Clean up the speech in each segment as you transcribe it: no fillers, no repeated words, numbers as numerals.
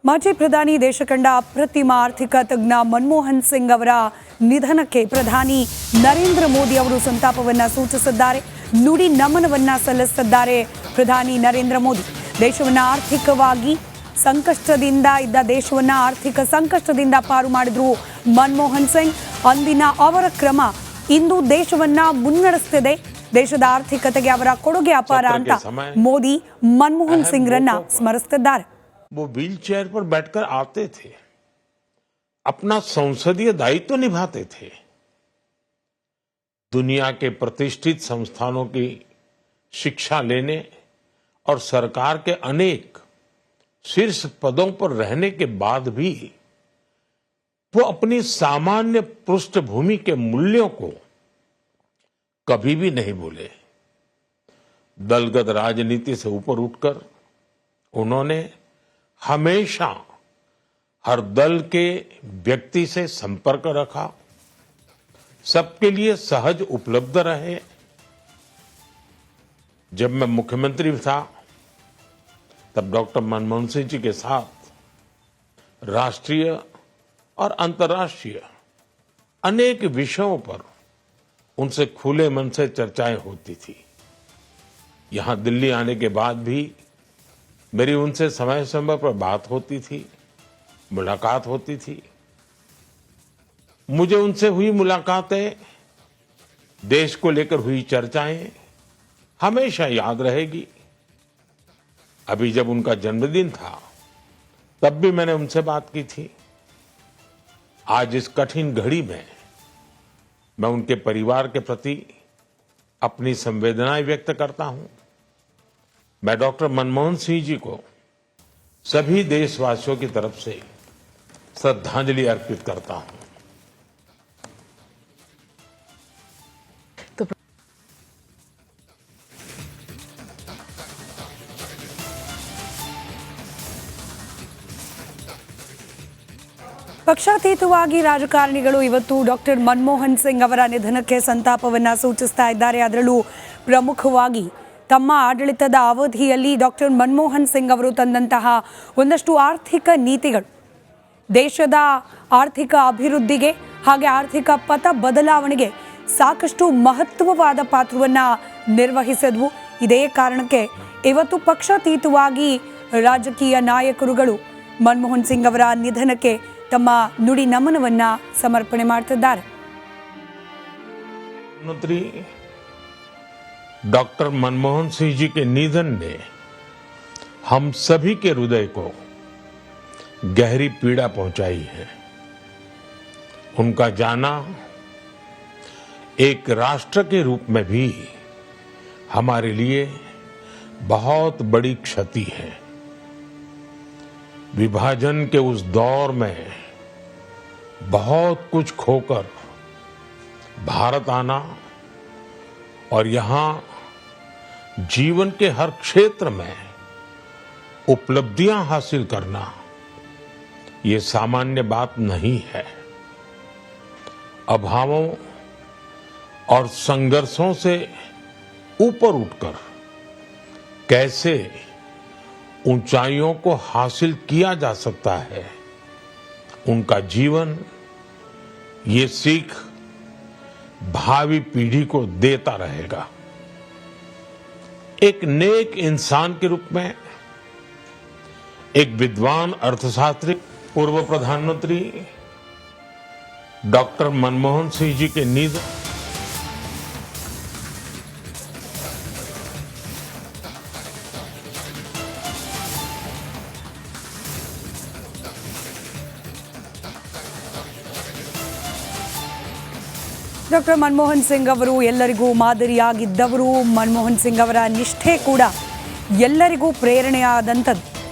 ಮಾಜಿ ಪ್ರಧಾನಿ ದೇಶ ಕಂಡ ಅಪ್ರತಿಮ ಆರ್ಥಿಕ ತಜ್ಞ ಮನಮೋಹನ್ ಸಿಂಗ್ ಅವರ ನಿಧನಕ್ಕೆ ಪ್ರಧಾನಿ ನರೇಂದ್ರ ಮೋದಿ ಅವರು ಸಂತಾಪವನ್ನು ಸೂಚಿಸಿದ್ದಾರೆ. ನುಡಿ ನಮನವನ್ನು ಸಲ್ಲಿಸಿದ್ದಾರೆ. ಪ್ರಧಾನಿ ನರೇಂದ್ರ ಮೋದಿ ದೇಶವನ್ನು ಆರ್ಥಿಕವಾಗಿ ಸಂಕಷ್ಟದಿಂದ ಇದ್ದ ದೇಶವನ್ನು ಆರ್ಥಿಕ ಸಂಕಷ್ಟದಿಂದ ಪಾರು ಮಾಡಿದ್ರು ಮನಮೋಹನ್ ಸಿಂಗ್. ಅಂದಿನ ಅವರ ಕ್ರಮ ಇಂದು ದೇಶವನ್ನ ಮುನ್ನಡೆಸುತ್ತಿದೆ. ದೇಶದ ಆರ್ಥಿಕತೆಗೆ ಅವರ ಕೊಡುಗೆ ಅಪಾರ ಅಂತ ಮೋದಿ ಮನಮೋಹನ್ ಸಿಂಗ್ರನ್ನ ಸ್ಮರಿಸುತ್ತಿದ್ದಾರೆ. वो व्हील चेयर पर बैठकर आते थे, अपना संसदीय दायित्व निभाते थे, दुनिया के प्रतिष्ठित संस्थानों की शिक्षा लेने और सरकार के अनेक शीर्ष पदों पर रहने के बाद भी वो अपनी सामान्य पृष्ठभूमि के मूल्यों को कभी भी नहीं भूले. दलगत राजनीति से ऊपर उठकर उन्होंने हमेशा हर दल के व्यक्ति से संपर्क रखा, सबके लिए सहज उपलब्ध रहे. जब मैं मुख्यमंत्री था तब डॉक्टर मनमोहन सिंह जी के साथ राष्ट्रीय और अंतर्राष्ट्रीय अनेक विषयों पर उनसे खुले मन से चर्चाएं होती थी. यहां दिल्ली आने के बाद भी मेरी उनसे समय समय पर बात होती थी, मुलाकात होती थी. मुझे उनसे हुई मुलाकातें, देश को लेकर हुई चर्चाएं हमेशा याद रहेगी. अभी जब उनका जन्मदिन था तब भी मैंने उनसे बात की थी. आज इस कठिन घड़ी में मैं उनके परिवार के प्रति अपनी संवेदनाएं व्यक्त करता हूं. मैं डॉक्टर मनमोहन सिंह जी को सभी देशवासियों की तरफ से श्रद्धांजलि अर्पित करता हूं. ಪಕ್ಷಾತೀತವಾಗಿ ರಾಜಕಾರಣಿಗಳು ಇವತ್ತು ಡಾಕ್ಟರ್ ಮನಮೋಹನ್ ಸಿಂಗ್ ಅವರ ನಿಧನಕ್ಕೆ ಸಂತಾಪವನ್ನು ಸೂಚಿಸ್ತಾ ಇದ್ದಾರೆ. ಅದರಲ್ಲೂ ಪ್ರಮುಖವಾಗಿ ತಮ್ಮ ಆಡಳಿತದ ಅವಧಿಯಲ್ಲಿ ಡಾಕ್ಟರ್ ಮನಮೋಹನ್ ಸಿಂಗ್ ಅವರು ತಂದಂತಹ ಒಂದಷ್ಟು ಆರ್ಥಿಕ ನೀತಿಗಳು ದೇಶದ ಆರ್ಥಿಕ ಅಭಿವೃದ್ಧಿಗೆ ಹಾಗೆ ಆರ್ಥಿಕ ಪಥ ಬದಲಾವಣೆಗೆ ಸಾಕಷ್ಟು ಮಹತ್ವವಾದ ಪಾತ್ರವನ್ನು ನಿರ್ವಹಿಸಿದ್ವು. ಇದೇ ಕಾರಣಕ್ಕೆ ಇವತ್ತು ಪಕ್ಷಾತೀತವಾಗಿ ರಾಜಕೀಯ ನಾಯಕರುಗಳು ಮನಮೋಹನ್ ಸಿಂಗ್ ಅವರ ನಿಧನಕ್ಕೆ ತಮ್ಮ ನುಡಿ ನಮನವನ್ನು ಸಮರ್ಪಣೆ ಮಾಡ್ತಿದ್ದಾರೆ. डॉक्टर मनमोहन सिंह जी के निधन ने हम सभी के हृदय को गहरी पीड़ा पहुंचाई है. उनका जाना एक राष्ट्र के रूप में भी हमारे लिए बहुत बड़ी क्षति है. विभाजन के उस दौर में बहुत कुछ खोकर भारत आना और यहां जीवन के हर क्षेत्र में उपलब्धियां हासिल करना ये सामान्य बात नहीं है. अभावों और संघर्षों से ऊपर उठकर कैसे ऊंचाइयों को हासिल किया जा सकता है, उनका जीवन ये सीख भावी पीढ़ी को देता रहेगा. एक नेक इंसान के रूप में, एक विद्वान अर्थशास्त्री, पूर्व प्रधानमंत्री डॉक्टर मनमोहन सिंह जी के निधन ಡಾಕ್ಟರ್ ಮನಮೋಹನ್ ಸಿಂಗ್ ಅವರು ಎಲ್ಲರಿಗೂ ಮಾದರಿಯಾಗಿದ್ದವರು. ಮನಮೋಹನ್ ಸಿಂಗ್ ಅವರ ನಿಷ್ಠೆ ಕೂಡ ಎಲ್ಲರಿಗೂ ಪ್ರೇರಣೆಯಾದಂಥದ್ದು.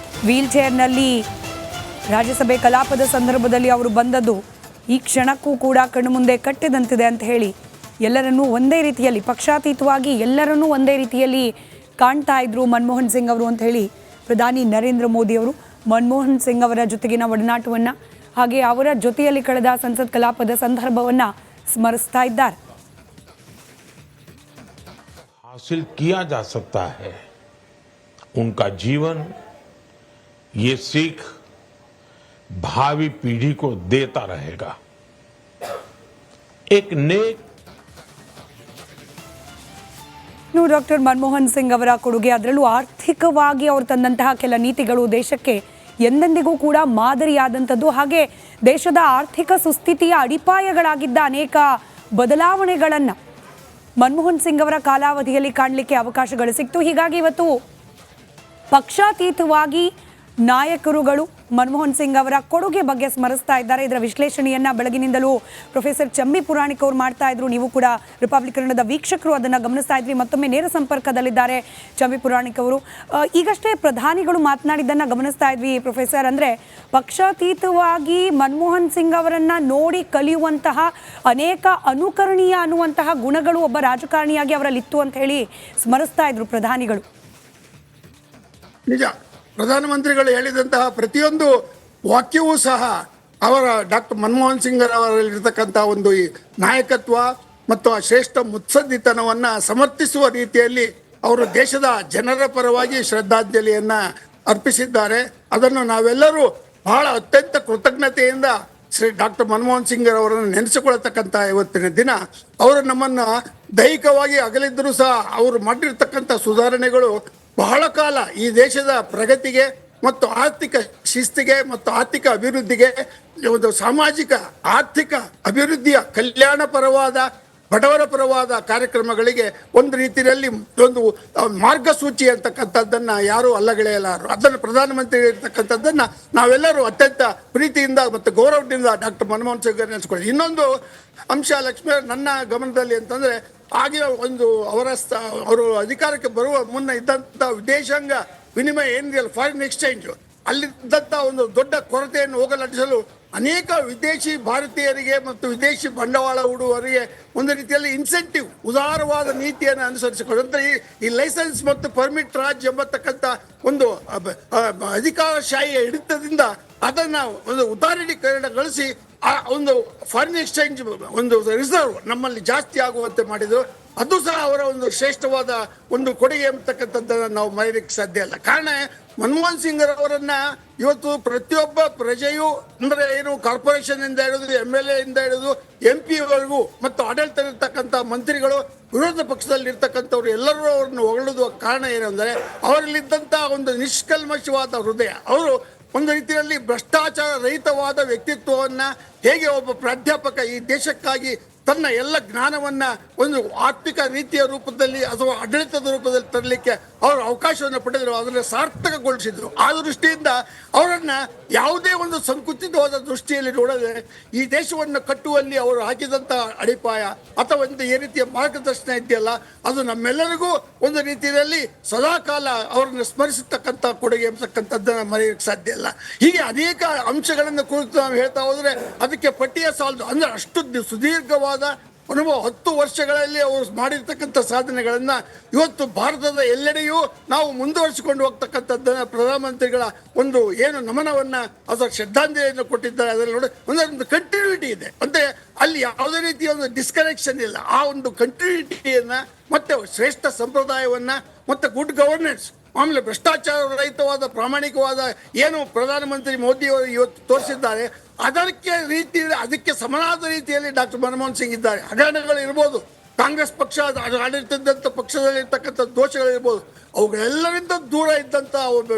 ವೀಲ್ ಚೇರ್ನಲ್ಲಿ ರಾಜ್ಯಸಭೆ ಕಲಾಪದ ಸಂದರ್ಭದಲ್ಲಿ ಅವರು ಬಂದದ್ದು ಈ ಕ್ಷಣಕ್ಕೂ ಕೂಡ ಕಣ್ಣು ಮುಂದೆ ಕಟ್ಟಿದಂತಿದೆ ಅಂತ ಹೇಳಿ ಎಲ್ಲರನ್ನೂ ಒಂದೇ ರೀತಿಯಲ್ಲಿ ಪಕ್ಷಾತೀತವಾಗಿ ಎಲ್ಲರನ್ನೂ ಒಂದೇ ರೀತಿಯಲ್ಲಿ ಕಾಣ್ತಾ ಇದ್ರು ಮನಮೋಹನ್ ಸಿಂಗ್ ಅವರು ಅಂತ ಹೇಳಿ ಪ್ರಧಾನಿ ನರೇಂದ್ರ ಮೋದಿ ಅವರು ಮನಮೋಹನ್ ಸಿಂಗ್ ಅವರ ಜೊತೆಗಿನ ಒಡನಾಟವನ್ನು ಹಾಗೆ ಅವರ ಜೊತೆಯಲ್ಲಿ ಕಳೆದ ಸಂಸತ್ ಕಲಾಪದ ಸಂದರ್ಭವನ್ನು स्मरता इद्दारे. हासिल किया जा सकता है, उनका जीवन ये सीख भावी पीढ़ी को देता रहेगा। एक नेक ಡಾಕ್ಟರ್ ಮನಮೋಹನ್ ಸಿಂಗ್ ಅವರ ಕೊಡುಗೆ, ಅದರಲ್ಲೂ ಆರ್ಥಿಕವಾಗಿ ಅವರು ತಂದಂತಹ ಕೆಲ ನೀತಿಗಳು ದೇಶಕ್ಕೆ ಎಂದೆಂದಿಗೂ ಕೂಡ ಮಾದರಿಯಾದಂಥದ್ದು. ಹಾಗೆ ದೇಶದ ಆರ್ಥಿಕ ಸುಸ್ಥಿತಿಯ ಅಡಿಪಾಯಗಳಾಗಿದ್ದ ಅನೇಕ ಬದಲಾವಣೆಗಳನ್ನು ಮನಮೋಹನ್ ಸಿಂಗ್ ಅವರ ಕಾಲಾವಧಿಯಲ್ಲಿ ಕಾಣಲಿಕ್ಕೆ ಅವಕಾಶಗಳು ಸಿಕ್ತು. ಹೀಗಾಗಿ ಇವತ್ತು ಪಕ್ಷಾತೀತವಾಗಿ ನಾಯಕರುಗಳು ಮನಮೋಹನ್ ಸಿಂಗ್ ಅವರ ಕೊಡುಗೆ ಬಗ್ಗೆ ಸ್ಮರಿಸ್ತಾ ಇದ್ದಾರೆ. ಇದರ ವಿಶ್ಲೇಷಣೆಯನ್ನ ಬೆಳಗಿನಿಂದಲೂ ಪ್ರೊಫೆಸರ್ ಚಂಬಿ ಪುರಾಣಿಕ್ ಅವರು ಮಾಡ್ತಾ ಇದ್ರು. ನೀವು ಕೂಡ ರಿಪಬ್ಲಿಕ್ ಕನ್ನಡದ ವೀಕ್ಷಕರು ಅದನ್ನು ಗಮನಿಸ್ತಾ ಇದ್ರಿ. ಮತ್ತೊಮ್ಮೆ ನೇರ ಸಂಪರ್ಕದಲ್ಲಿದ್ದಾರೆ ಚಂಬಿ ಪುರಾಣಿಕ್ ಅವರು. ಈಗಷ್ಟೇ ಪ್ರಧಾನಿಗಳು ಮಾತನಾಡಿದ್ದನ್ನು ಗಮನಿಸ್ತಾ ಇದ್ವಿ ಪ್ರೊಫೆಸರ್. ಅಂದರೆ ಪಕ್ಷಾತೀತವಾಗಿ ಮನಮೋಹನ್ ಸಿಂಗ್ ಅವರನ್ನ ನೋಡಿ ಕಲಿಯುವಂತಹ ಅನೇಕ ಅನುಕರಣೀಯ ಅನ್ನುವಂತಹ ಗುಣಗಳು ಒಬ್ಬ ರಾಜಕಾರಣಿಯಾಗಿ ಅವರಲ್ಲಿತ್ತು ಅಂತ ಹೇಳಿ ಸ್ಮರಿಸ್ತಾ ಇದ್ರು ಪ್ರಧಾನಿಗಳು. ನಿಜ, ಪ್ರಧಾನಮಂತ್ರಿಗಳು ಹೇಳಿದಂತಹ ಪ್ರತಿಯೊಂದು ವಾಕ್ಯವೂ ಸಹ ಅವರ ಡಾಕ್ಟರ್ ಮನಮೋಹನ್ ಸಿಂಗ್ ಅವರಲ್ಲಿರ್ತಕ್ಕಂಥ ಒಂದು ಈ ನಾಯಕತ್ವ ಮತ್ತು ಆ ಶ್ರೇಷ್ಠ ಮುತ್ಸದ್ದಿತನವನ್ನು ಸಮರ್ಥಿಸುವ ರೀತಿಯಲ್ಲಿ ಅವರು ದೇಶದ ಜನರ ಪರವಾಗಿ ಶ್ರದ್ಧಾಂಜಲಿಯನ್ನು ಅರ್ಪಿಸಿದ್ದಾರೆ. ಅದನ್ನು ನಾವೆಲ್ಲರೂ ಬಹಳ ಅತ್ಯಂತ ಕೃತಜ್ಞತೆಯಿಂದ ಶ್ರೀ ಡಾಕ್ಟರ್ ಮನಮೋಹನ್ ಸಿಂಗ್ ಅವರನ್ನು ನೆನೆಸಿಕೊಳ್ಳತಕ್ಕಂಥ ಇವತ್ತಿನ ದಿನ. ಅವರು ನಮ್ಮನ್ನು ದೈಹಿಕವಾಗಿ ಅಗಲಿದ್ದರೂ ಸಹ ಅವರು ಮಾಡಿರ್ತಕ್ಕಂಥ ಸುಧಾರಣೆಗಳು ಬಹಳ ಕಾಲ ಈ ದೇಶದ ಪ್ರಗತಿಗೆ ಮತ್ತು ಆರ್ಥಿಕ ಶಿಸ್ತಿಗೆ ಮತ್ತು ಆರ್ಥಿಕ ಅಭಿವೃದ್ಧಿಗೆ, ಒಂದು ಸಾಮಾಜಿಕ ಆರ್ಥಿಕ ಅಭಿವೃದ್ಧಿಯ ಕಲ್ಯಾಣ ಪರವಾದ ಬಡವರ ಪರವಾದ ಕಾರ್ಯಕ್ರಮಗಳಿಗೆ ಒಂದು ರೀತಿಯಲ್ಲಿ ಒಂದು ಮಾರ್ಗಸೂಚಿ ಅಂತಕ್ಕಂಥದ್ದನ್ನು ಯಾರೂ ಅಲ್ಲಗಳೆಯಲಾರರು. ಅದನ್ನು ಪ್ರಧಾನಮಂತ್ರಿ ಇರ್ತಕ್ಕಂಥದ್ದನ್ನು ನಾವೆಲ್ಲರೂ ಅತ್ಯಂತ ಪ್ರೀತಿಯಿಂದ ಮತ್ತು ಗೌರವದಿಂದ ಡಾಕ್ಟರ್ ಮನಮೋಹನ್ ಸಿಂಗ್ ನೆನೆಸ್ಕೊಳ್ಳಿ. ಇನ್ನೊಂದು ಅಂಶ ಲಕ್ಷ್ಮೀ ನನ್ನ ಗಮನದಲ್ಲಿ ಅಂತಂದರೆ, ಆಗಿನ ಒಂದು ಅವರು ಅಧಿಕಾರಕ್ಕೆ ಬರುವ ಮುನ್ನ ಇದ್ದಂಥ ವಿದೇಶಾಂಗ ವಿನಿಮಯ ಏನಿದೆಯಲ್ಲ, ಫಾರಿನ್ ಎಕ್ಸ್ಚೇಂಜ್, ಅಲ್ಲಿದ್ದಂಥ ಒಂದು ದೊಡ್ಡ ಕೊರತೆಯನ್ನು ಹೋಗಲಾಡಿಸಲು ಅನೇಕ ವಿದೇಶಿ ಭಾರತೀಯರಿಗೆ ಮತ್ತು ವಿದೇಶಿ ಬಂಡವಾಳ ಹೂಡುವವರಿಗೆ ಒಂದು ರೀತಿಯಲ್ಲಿ ಇನ್ಸೆಂಟಿವ್, ಉದಾರವಾದ ನೀತಿಯನ್ನು ಅನುಸರಿಸಿಕೊಂಡು ಈ ಲೈಸೆನ್ಸ್ ಮತ್ತು ಪರ್ಮಿಟ್ ರಾಜ್ ಎಂಬತಕ್ಕಂಥ ಒಂದು ಅಧಿಕಾರಶಾಹಿಯ ಹಿಡಿತದಿಂದ ಅದನ್ನು ಒಂದು ಉದಾರೀಕರಣಗೊಳಿಸಿ ಆ ಒಂದು ಫಾರಿನ್ ಎಕ್ಸ್ಚೇಂಜ್ ಒಂದು ರಿಸರ್ವ್ ನಮ್ಮಲ್ಲಿ ಜಾಸ್ತಿ ಆಗುವಂತೆ ಮಾಡಿದರು. ಅದು ಸಹ ಅವರ ಒಂದು ಶ್ರೇಷ್ಠವಾದ ಒಂದು ಕೊಡುಗೆ ಎಂಬತಕ್ಕಂಥದ್ದನ್ನು ನಾವು ಮರೆಯಲಿಕ್ಕೆ ಸಾಧ್ಯ ಇಲ್ಲ. ಕಾರಣ ಮನಮೋಹನ್ ಸಿಂಗ್ ಅವರನ್ನ ಇವತ್ತು ಪ್ರತಿಯೊಬ್ಬ ಪ್ರಜೆಯು, ಅಂದರೆ ಏನು ಕಾರ್ಪೊರೇಷನ್ ಇಂದ ಹಿಡಿದು MLA ಇಂದ ಹಿಡಿದು MP ವರೆಗೂ ಮತ್ತು ಆಡಳಿತ ಇರ್ತಕ್ಕಂಥ ಮಂತ್ರಿಗಳು, ವಿರೋಧ ಪಕ್ಷದಲ್ಲಿ ಇರ್ತಕ್ಕಂಥವ್ರು ಎಲ್ಲರೂ ಅವರನ್ನು ಹೊಗಳುವ ಕಾರಣ ಏನಂದರೆ ಅವರಲ್ಲಿದ್ದಂಥ ಒಂದು ನಿಷ್ಕಲ್ಮಶವಾದ ಹೃದಯ. ಅವರು ಒಂದು ರೀತಿಯಲ್ಲಿ ಭ್ರಷ್ಟಾಚಾರ ರಹಿತವಾದ ವ್ಯಕ್ತಿತ್ವವನ್ನು, ಹೇಗೆ ಒಬ್ಬ ಪ್ರಾಧ್ಯಾಪಕ ಈ ದೇಶಕ್ಕಾಗಿ ತನ್ನ ಎಲ್ಲ ಜ್ಞಾನವನ್ನು ಒಂದು ಆರ್ಥಿಕ ರೀತಿಯ ರೂಪದಲ್ಲಿ ಅಥವಾ ಆಡಳಿತದ ರೂಪದಲ್ಲಿ ತರಲಿಕ್ಕೆ ಅವರು ಅವಕಾಶವನ್ನು ಪಡೆದರು, ಅದನ್ನು ಸಾರ್ಥಕಗೊಳಿಸಿದರು. ಆ ದೃಷ್ಟಿಯಿಂದ ಅವರನ್ನು ಯಾವುದೇ ಒಂದು ಸಂಕುಚಿತವಾದ ದೃಷ್ಟಿಯಲ್ಲಿ ನೋಡದೆ ಈ ದೇಶವನ್ನು ಕಟ್ಟುವಲ್ಲಿ ಅವರು ಹಾಕಿದಂಥ ಅಡಿಪಾಯ ಅಥವಾ ಒಂದು ಈ ರೀತಿಯ ಮಾರ್ಗದರ್ಶನ ಇದೆಯಲ್ಲ, ಅದು ನಮ್ಮೆಲ್ಲರಿಗೂ ಒಂದು ರೀತಿಯಲ್ಲಿ ಸದಾಕಾಲ ಅವರನ್ನು ಸ್ಮರಿಸತಕ್ಕಂಥ ಕೊಡುಗೆ ಎಂಬತಕ್ಕಂಥದ್ದನ್ನು ಮರೆಯೋಕ್ಕೆ ಸಾಧ್ಯ ಇಲ್ಲ. ಹೀಗೆ ಅನೇಕ ಅಂಶಗಳನ್ನು ಕುರಿತು ನಾವು ಹೇಳ್ತಾ ಹೋದರೆ ಅದಕ್ಕೆ ಪಟ್ಟಿಯ ಸಾಲದು. ಅಂದರೆ ಅಷ್ಟು ಸುದೀರ್ಘವಾದ ಅನುಭವ, 10 ವರ್ಷಗಳಲ್ಲಿ ಅವರು ಮಾಡಿರ್ತಕ್ಕಂಥ ಸಾಧನೆಗಳನ್ನು ಇವತ್ತು ಭಾರತದ ಎಲ್ಲೆಡೆಯೂ ನಾವು ಮುಂದುವರಿಸಿಕೊಂಡು ಹೋಗ್ತಕ್ಕಂಥದ್ದನ್ನು ಪ್ರಧಾನಮಂತ್ರಿಗಳ ಒಂದು ಏನು ನಮನವನ್ನು ಅಥವಾ ಶ್ರದ್ಧಾಂಜಲಿಯನ್ನು ಕೊಟ್ಟಿದ್ದಾರೆ. ಅದರಲ್ಲಿ ನೋಡಿ ಒಂದು ಕಂಟಿನ್ಯೂಟಿ ಇದೆ, ಅಂದರೆ ಅಲ್ಲಿ ಯಾವುದೇ ರೀತಿಯ ಒಂದು ಡಿಸ್ಕನೆಕ್ಷನ್ ಇಲ್ಲ. ಆ ಒಂದು ಕಂಟಿನ್ಯೂಟಿಯನ್ನು ಮತ್ತೆ ಶ್ರೇಷ್ಠ ಸಂಪ್ರದಾಯವನ್ನು ಮತ್ತು ಗುಡ್ ಗವರ್ನೆನ್ಸ್, ಆಮೇಲೆ ಭ್ರಷ್ಟಾಚಾರ ರಹಿತವಾದ ಪ್ರಾಮಾಣಿಕವಾದ ಏನು ಪ್ರಧಾನಮಂತ್ರಿ ಮೋದಿಯವರು ಇವತ್ತು ತೋರಿಸಿದ್ದಾರೆ, ಅದಕ್ಕೆ ಸಮನಾದ ರೀತಿಯಲ್ಲಿ ಡಾಕ್ಟರ್ ಮನಮೋಹನ್ ಸಿಂಗ್ ಇದ್ದಾರೆ. ಹಗರಣಗಳು ಇರ್ಬೋದು, ಕಾಂಗ್ರೆಸ್ ಪಕ್ಷ ಆಡಳಿತದಂಥ ಪಕ್ಷದಲ್ಲಿರ್ತಕ್ಕಂಥ ದೋಷಗಳಿರ್ಬೋದು, ಅವುಗಳೆಲ್ಲರಿಂದ ದೂರ ಇದ್ದಂಥ ಒಬ್ಬ